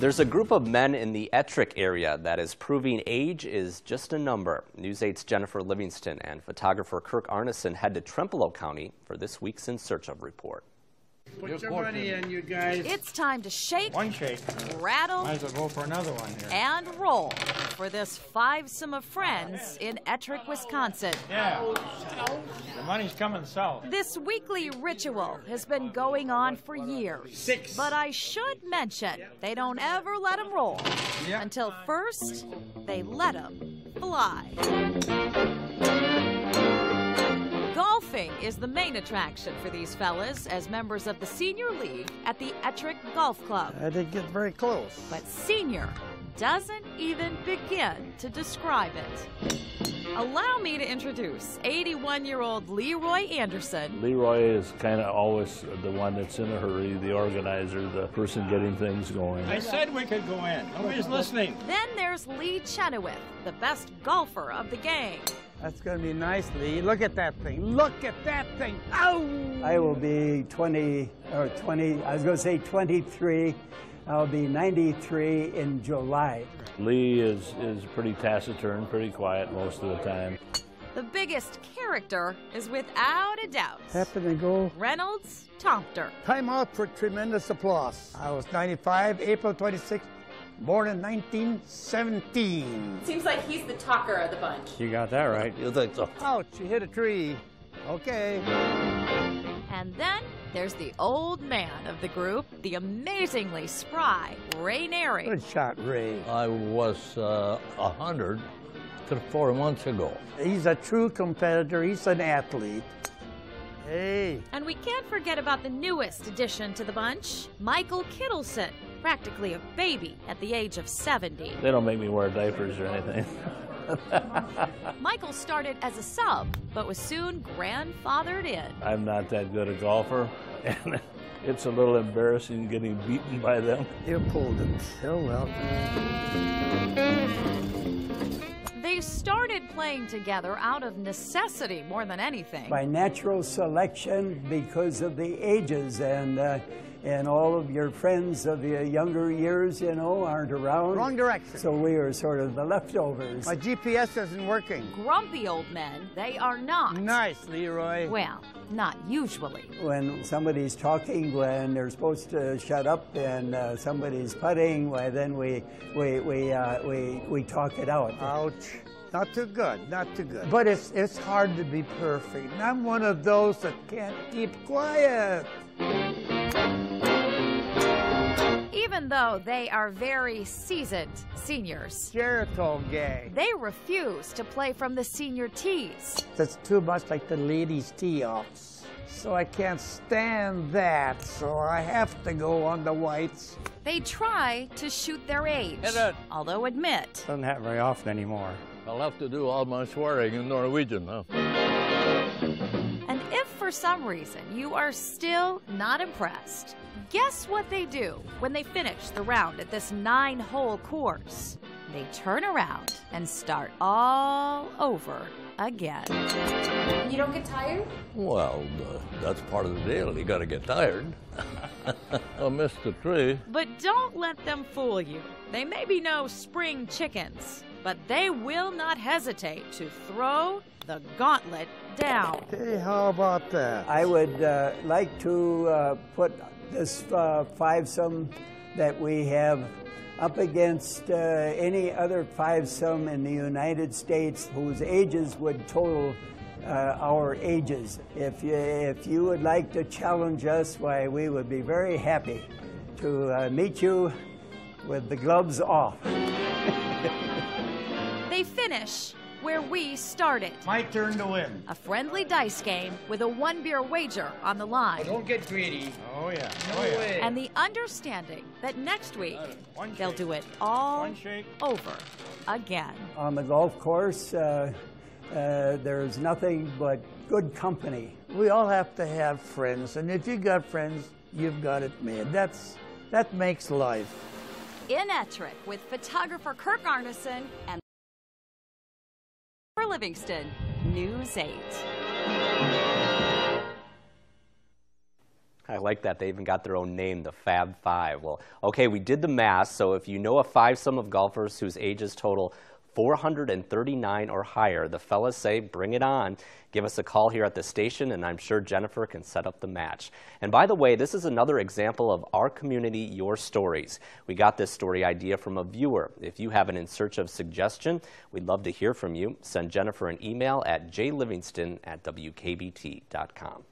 There's a group of men in the Ettrick area that is proving age is just a number. News 8's Jennifer Livingston and photographer Kirk Arneson head to Trempealeau County for this week's In Search of report. Put your money in, you guys. It's time to shake, One shake, rattle, might as well go for another one here. and roll for this fivesome of friends in Ettrick, Wisconsin. Yeah, the money's coming south. This weekly ritual has been going on for years. 6. But I should mention, they don't ever let them roll Yeah. until first they let them fly. Golfing is the main attraction for these fellas as members of the Senior League at the Ettrick Golf Club. I didn't get very close. But senior doesn't even begin to describe it. Allow me to introduce 81-year-old Leroy Anderson. Leroy is kind of always the one that's in a hurry, the organizer, the person getting things going. I said we could go in. Nobody's listening. Then there's Lee Chenoweth, the best golfer of the gang. That's going to be nice, Lee. Look at that thing. Look at that thing. Ow! I will be 23. I'll be 93 in July. Lee is pretty taciturn, pretty quiet most of the time. The biggest character is without a doubt Happen to go. Reynolds Tomter. Time out for tremendous applause. I was 95, April 26th, born in 1917. Seems like he's the talker of the bunch. You got that right. You think so? Ouch, you hit a tree. Okay. And then there's the old man of the group, the amazingly spry Ray Nary. Good shot, Ray. I was 100 to 4 months ago. He's a true competitor. He's an athlete. Hey. And we can't forget about the newest addition to the bunch, Michael Kittleson, practically a baby at the age of 70. They don't make me wear diapers or anything. Michael started as a sub, but was soon grandfathered in. I'm not that good a golfer, and it's a little embarrassing getting beaten by them. You pulled it. Oh, well. They started playing together out of necessity more than anything. By natural selection because of the ages and all of your friends of the younger years, you know, aren't around. Wrong direction. So we are sort of the leftovers. My GPS isn't working. Grumpy old men, they are not. Nice, Leroy. Well, not usually. When somebody's talking, when they're supposed to shut up, and somebody's putting, well, then we talk it out. Ouch. Not too good, not too good. But it's hard to be perfect. And I'm one of those that can't keep quiet. Even though they are very seasoned seniors, Jericho gang. they refuse to play from the senior tees. That's too much like the ladies' tee-offs. So I can't stand that, so I have to go on the whites. They try to shoot their age, Hit it. although admit Doesn't happen very often anymore. I'll have to do all my swearing in Norwegian, huh? And if for some reason you are still not impressed, guess what they do when they finish the round at this 9-hole course? They turn around and start all over again. You don't get tired? Well, that's part of the deal. You got to get tired. I missed the tree. But don't let them fool you. They may be no spring chickens, but they will not hesitate to throw the gauntlet down. Hey, how about that? I would like to put this fivesome that we have up against any other fivesome in the United States whose ages would total our ages. If you would like to challenge us, why, we would be very happy to meet you with the gloves off. They finish where we started. My turn to win. A friendly dice game with a 1-beer wager on the line. Don't get greedy. Oh, yeah. No way. And the understanding that next week One they'll shake. do it all One shake. over again. On the golf course, there's nothing but good company. We all have to have friends, and if you got friends, you've got it made. That makes life. In Ettrick with photographer Kirk Arneson and Livingston, News 8. I like that. They even got their own name, the Fab Five. Well, okay, we did the math, so if you know a fivesome of golfers whose ages total 439 or higher, the fellas say, bring it on. Give us a call here at the station, and I'm sure Jennifer can set up the match. And by the way, this is another example of our community, your stories. We got this story idea from a viewer. If you have an In Search of suggestion, we'd love to hear from you. Send Jennifer an email at jlivingston@wkbt.com.